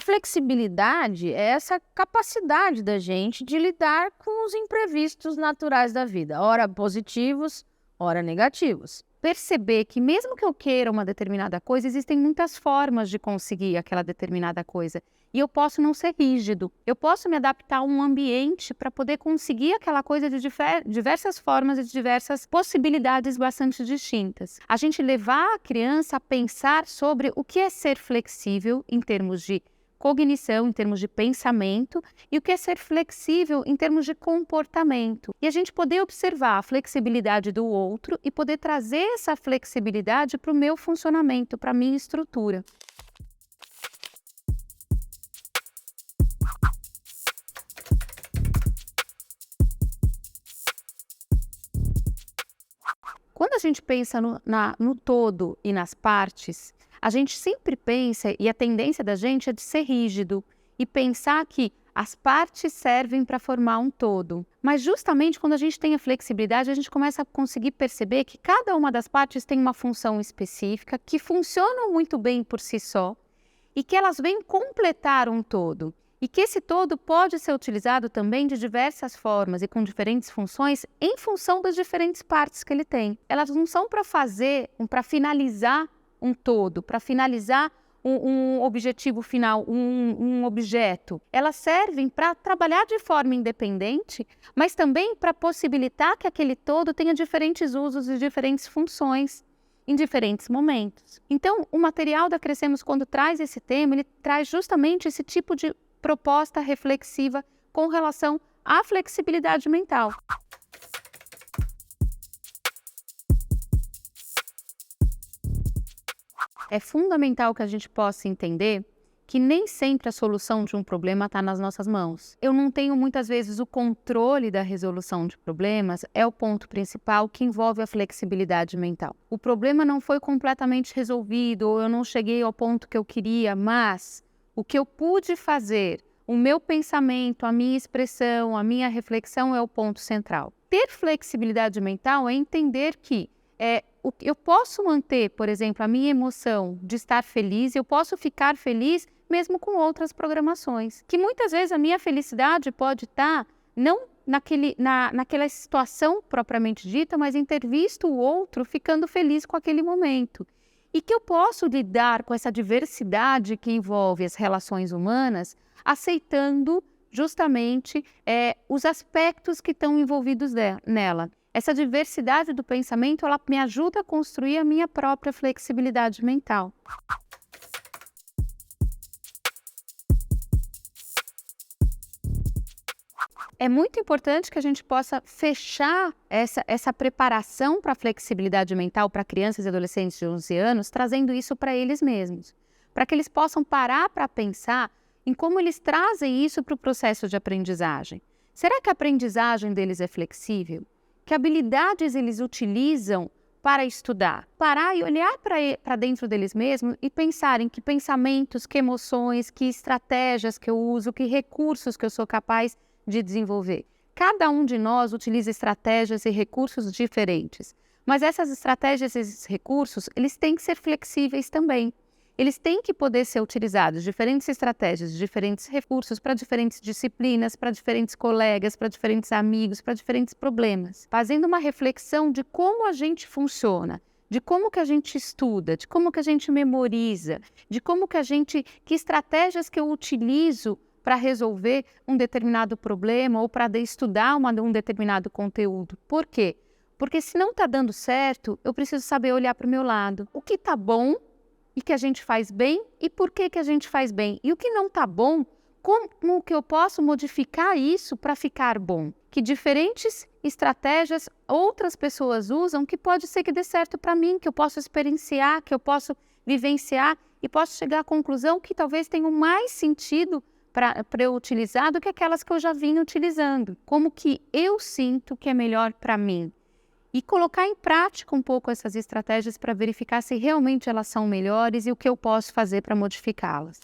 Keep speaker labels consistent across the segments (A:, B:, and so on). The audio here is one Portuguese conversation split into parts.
A: flexibilidade é essa capacidade da gente de lidar com os imprevistos naturais da vida, ora positivos, ora negativos. Perceber que mesmo que eu queira uma determinada coisa, existem muitas formas de conseguir aquela determinada coisa. E eu posso não ser rígido, eu posso me adaptar a um ambiente para poder conseguir aquela coisa de diversas formas e de diversas possibilidades bastante distintas. A gente levar a criança a pensar sobre o que é ser flexível em termos de cognição, em termos de pensamento, e o que é ser flexível em termos de comportamento. E a gente poder observar a flexibilidade do outro e poder trazer essa flexibilidade para o meu funcionamento, para a minha estrutura. Quando a gente pensa no todo e nas partes, a gente sempre pensa, e a tendência da gente é de ser rígido e pensar que as partes servem para formar um todo. Mas justamente quando a gente tem a flexibilidade, a gente começa a conseguir perceber que cada uma das partes tem uma função específica, que funcionam muito bem por si só e que elas vêm completar um todo. E que esse todo pode ser utilizado também de diversas formas e com diferentes funções em função das diferentes partes que ele tem. Elas não são para finalizar um todo, para finalizar um objetivo final, um objeto. Elas servem para trabalhar de forma independente, mas também para possibilitar que aquele todo tenha diferentes usos e diferentes funções em diferentes momentos. Então, o material da Crescemos, quando traz esse tema, ele traz justamente esse tipo de proposta reflexiva com relação à flexibilidade mental. É fundamental que a gente possa entender que nem sempre a solução de um problema está nas nossas mãos. Eu não tenho muitas vezes o controle da resolução de problemas, é o ponto principal que envolve a flexibilidade mental. O problema não foi completamente resolvido ou eu não cheguei ao ponto que eu queria, mas o que eu pude fazer, o meu pensamento, a minha expressão, a minha reflexão é o ponto central. Ter flexibilidade mental é entender que eu posso manter, por exemplo, a minha emoção de estar feliz, eu posso ficar feliz mesmo com outras programações. Que muitas vezes a minha felicidade pode estar não naquela situação propriamente dita, mas em ter visto o outro ficando feliz com aquele momento. E que eu posso lidar com essa diversidade que envolve as relações humanas, aceitando justamente os aspectos que estão envolvidos nela. Essa diversidade do pensamento, ela me ajuda a construir a minha própria flexibilidade mental. É muito importante que a gente possa fechar essa preparação para a flexibilidade mental para crianças e adolescentes de 11 anos, trazendo isso para eles mesmos, para que eles possam parar para pensar em como eles trazem isso para o processo de aprendizagem. Será que a aprendizagem deles é flexível? Que habilidades eles utilizam para estudar? Parar e olhar para dentro deles mesmos e pensarem que pensamentos, que emoções, que estratégias que eu uso, que recursos que eu sou capaz de desenvolver. Cada um de nós utiliza estratégias e recursos diferentes, mas essas estratégias e esses recursos, eles têm que ser flexíveis também. Eles têm que poder ser utilizados, diferentes estratégias, diferentes recursos para diferentes disciplinas, para diferentes colegas, para diferentes amigos, para diferentes problemas. Fazendo uma reflexão de como a gente funciona, de como que a gente estuda, de como que a gente memoriza, de como que que estratégias que eu utilizo para resolver um determinado problema ou para estudar um determinado conteúdo. Por quê? Porque se não está dando certo, eu preciso saber olhar para o meu lado. O que está bom e que a gente faz bem e por que a gente faz bem. E o que não está bom, como que eu posso modificar isso para ficar bom? Que diferentes estratégias outras pessoas usam que pode ser que dê certo para mim, que eu posso experienciar, que eu posso vivenciar e posso chegar à conclusão que talvez tenham mais sentido para eu utilizar do que aquelas que eu já vinha utilizando. Como que eu sinto que é melhor para mim? E colocar em prática um pouco essas estratégias para verificar se realmente elas são melhores e o que eu posso fazer para modificá-las.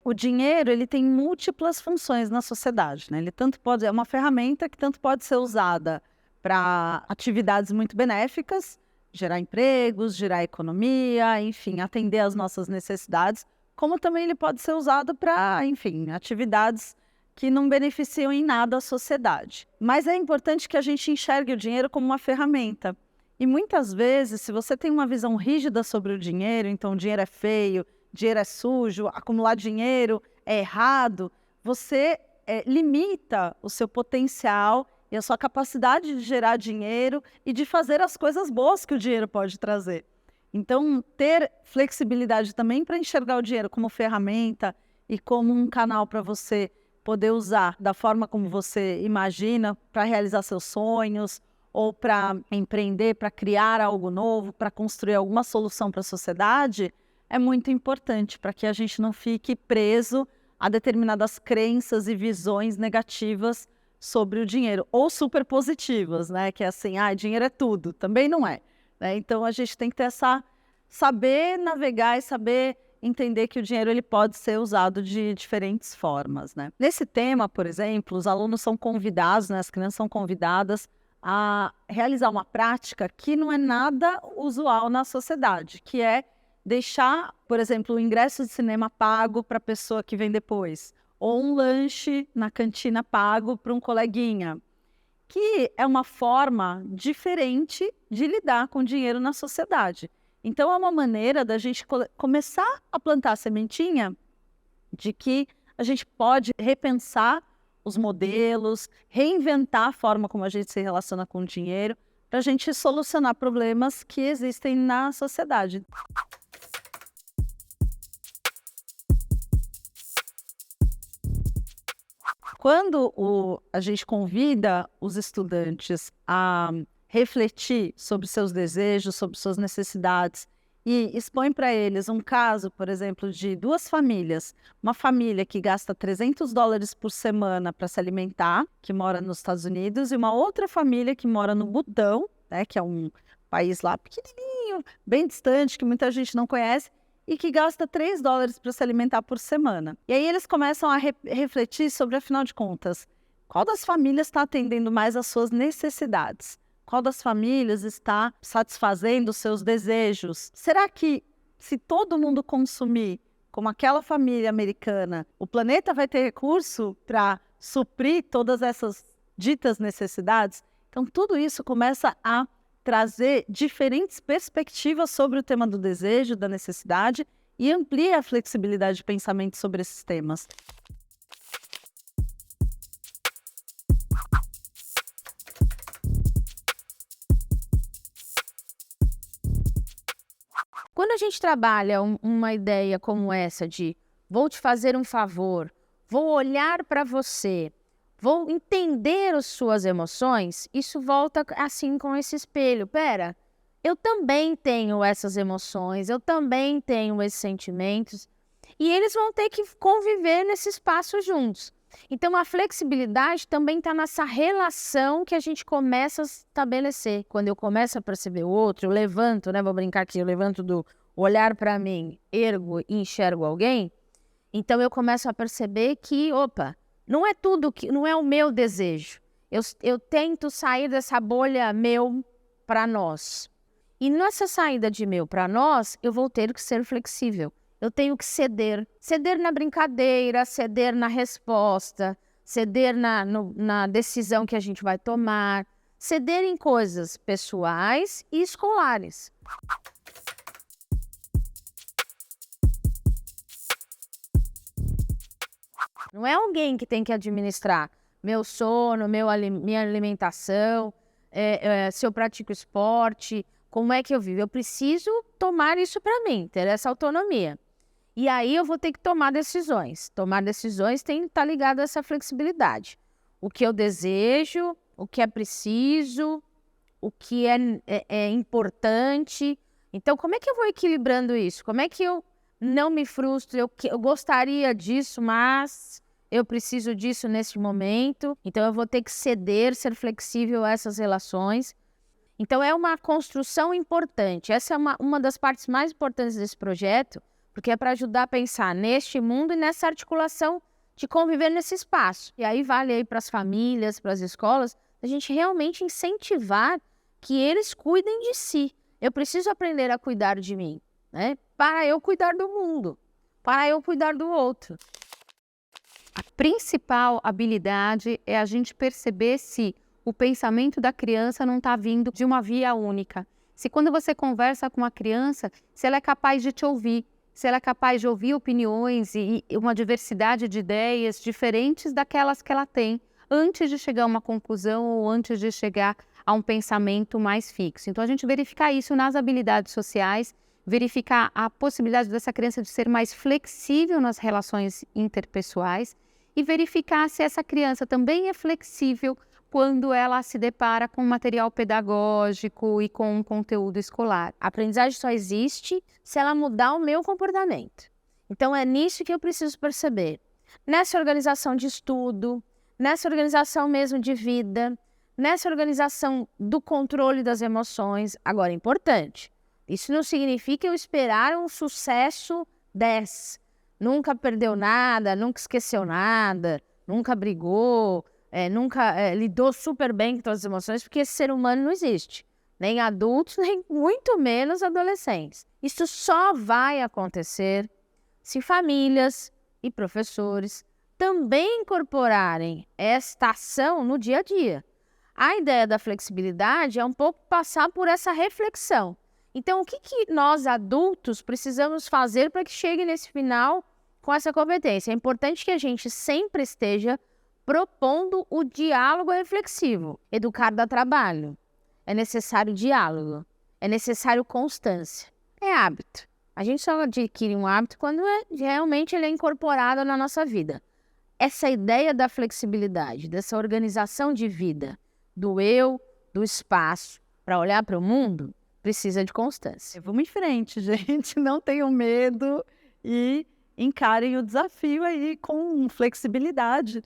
B: O dinheiro, ele tem múltiplas funções na sociedade, né? Ele tanto pode, é uma ferramenta que tanto pode ser usada para atividades muito benéficas, gerar empregos, gerar economia, enfim, atender às nossas necessidades, como também ele pode ser usado para, enfim, atividades que não beneficiam em nada a sociedade. Mas é importante que a gente enxergue o dinheiro como uma ferramenta. E muitas vezes, se você tem uma visão rígida sobre o dinheiro, então o dinheiro é feio, dinheiro é sujo, acumular dinheiro é errado, você limita o seu potencial e a sua capacidade de gerar dinheiro e de fazer as coisas boas que o dinheiro pode trazer. Então, ter flexibilidade também para enxergar o dinheiro como ferramenta e como um canal para você poder usar da forma como você imagina para realizar seus sonhos ou para empreender, para criar algo novo, para construir alguma solução para a sociedade, é muito importante para que a gente não fique preso a determinadas crenças e visões negativas sobre o dinheiro, ou super positivas, né? Que é assim, dinheiro é tudo, também não é, né? Então a gente tem que ter saber navegar e saber entender que o dinheiro ele pode ser usado de diferentes formas, né? Nesse tema, por exemplo, os alunos são convidados, né, as crianças são convidadas a realizar uma prática que não é nada usual na sociedade, que é deixar, por exemplo, o ingresso de cinema pago para a pessoa que vem depois, ou um lanche na cantina pago para um coleguinha, que é uma forma diferente de lidar com dinheiro na sociedade. Então, é uma maneira da gente começar a plantar a sementinha de que a gente pode repensar os modelos, reinventar a forma como a gente se relaciona com o dinheiro, para a gente solucionar problemas que existem na sociedade. Quando a gente convida os estudantes a refletir sobre seus desejos, sobre suas necessidades e expõe para eles um caso, por exemplo, de duas famílias, uma família que gasta $300 por semana para se alimentar, que mora nos Estados Unidos, e uma outra família que mora no Butão, né, que é um país lá pequenininho, bem distante, que muita gente não conhece, e que gasta $3 para se alimentar por semana. E aí eles começam a refletir sobre, afinal de contas, qual das famílias está atendendo mais às suas necessidades? Qual das famílias está satisfazendo os seus desejos? Será que, se todo mundo consumir como aquela família americana, o planeta vai ter recurso para suprir todas essas ditas necessidades? Então, tudo isso começa a trazer diferentes perspectivas sobre o tema do desejo, da necessidade e amplia a flexibilidade de pensamento sobre esses temas.
A: Quando a gente trabalha uma ideia como essa de vou te fazer um favor, vou olhar para você, vou entender as suas emoções, isso volta assim com esse espelho. Pera, eu também tenho essas emoções, eu também tenho esses sentimentos e eles vão ter que conviver nesse espaço juntos. Então, a flexibilidade também está nessa relação que a gente começa a estabelecer. Quando eu começo a perceber o outro, eu levanto, né? Vou brincar aqui, eu levanto do olhar para mim, ergo e enxergo alguém. Então, eu começo a perceber que, opa, não é tudo que, não é o meu desejo. Eu tento sair dessa bolha meu para nós. E nessa saída de meu para nós, eu vou ter que ser flexível. Eu tenho que ceder. Ceder na brincadeira, ceder na resposta, ceder na decisão que a gente vai tomar, ceder em coisas pessoais e escolares. Não é alguém que tem que administrar meu sono, minha alimentação, se eu pratico esporte, como é que eu vivo. Eu preciso tomar isso para mim, ter essa autonomia. E aí eu vou ter que tomar decisões. Tomar decisões tem que estar ligado a essa flexibilidade. O que eu desejo, o que é preciso, o que é importante. Então, como é que eu vou equilibrando isso? Como é que eu não me frustro? Eu gostaria disso, mas eu preciso disso nesse momento. Então, eu vou ter que ceder, ser flexível a essas relações. Então, é uma construção importante. Essa é uma das partes mais importantes desse projeto,
C: porque é para ajudar a pensar neste mundo e nessa articulação de conviver nesse espaço. E aí vale aí para as famílias, para as escolas, a gente realmente incentivar que eles cuidem de si. Eu preciso aprender a cuidar de mim, né? Para eu cuidar do mundo, para eu cuidar do outro.
A: A principal habilidade é a gente perceber se o pensamento da criança não está vindo de uma via única. Se quando você conversa com uma criança, se ela é capaz de te ouvir, se ela é capaz de ouvir opiniões e uma diversidade de ideias diferentes daquelas que ela tem, antes de chegar a uma conclusão ou antes de chegar a um pensamento mais fixo. Então, a gente verificar isso nas habilidades sociais, verificar a possibilidade dessa criança de ser mais flexível nas relações interpessoais e verificar se essa criança também é flexível quando ela se depara com material pedagógico e com um conteúdo escolar.
C: A aprendizagem só existe se ela mudar o meu comportamento. Então, é nisso que eu preciso perceber. Nessa organização de estudo, nessa organização mesmo de vida, nessa organização do controle das emoções. Agora, é importante, isso não significa eu esperar um sucesso 10. Nunca perdeu nada, nunca esqueceu nada, nunca brigou, nunca lidou super bem com todas as emoções, porque esse ser humano não existe. Nem adultos, nem muito menos adolescentes. Isso só vai acontecer se famílias e professores também incorporarem esta ação no dia a dia. A ideia da flexibilidade é um pouco passar por essa reflexão. Então, o que nós adultos precisamos fazer para que chegue nesse final com essa competência? É importante que a gente sempre esteja propondo o diálogo reflexivo. Educar dá trabalho. É necessário diálogo. É necessário constância. É hábito. A gente só adquire um hábito quando realmente ele é incorporado na nossa vida. Essa ideia da flexibilidade, dessa organização de vida, do eu, do espaço, para olhar para o mundo, precisa de constância.
B: Vamos em frente, gente. Não tenham medo e encarem o desafio aí com flexibilidade.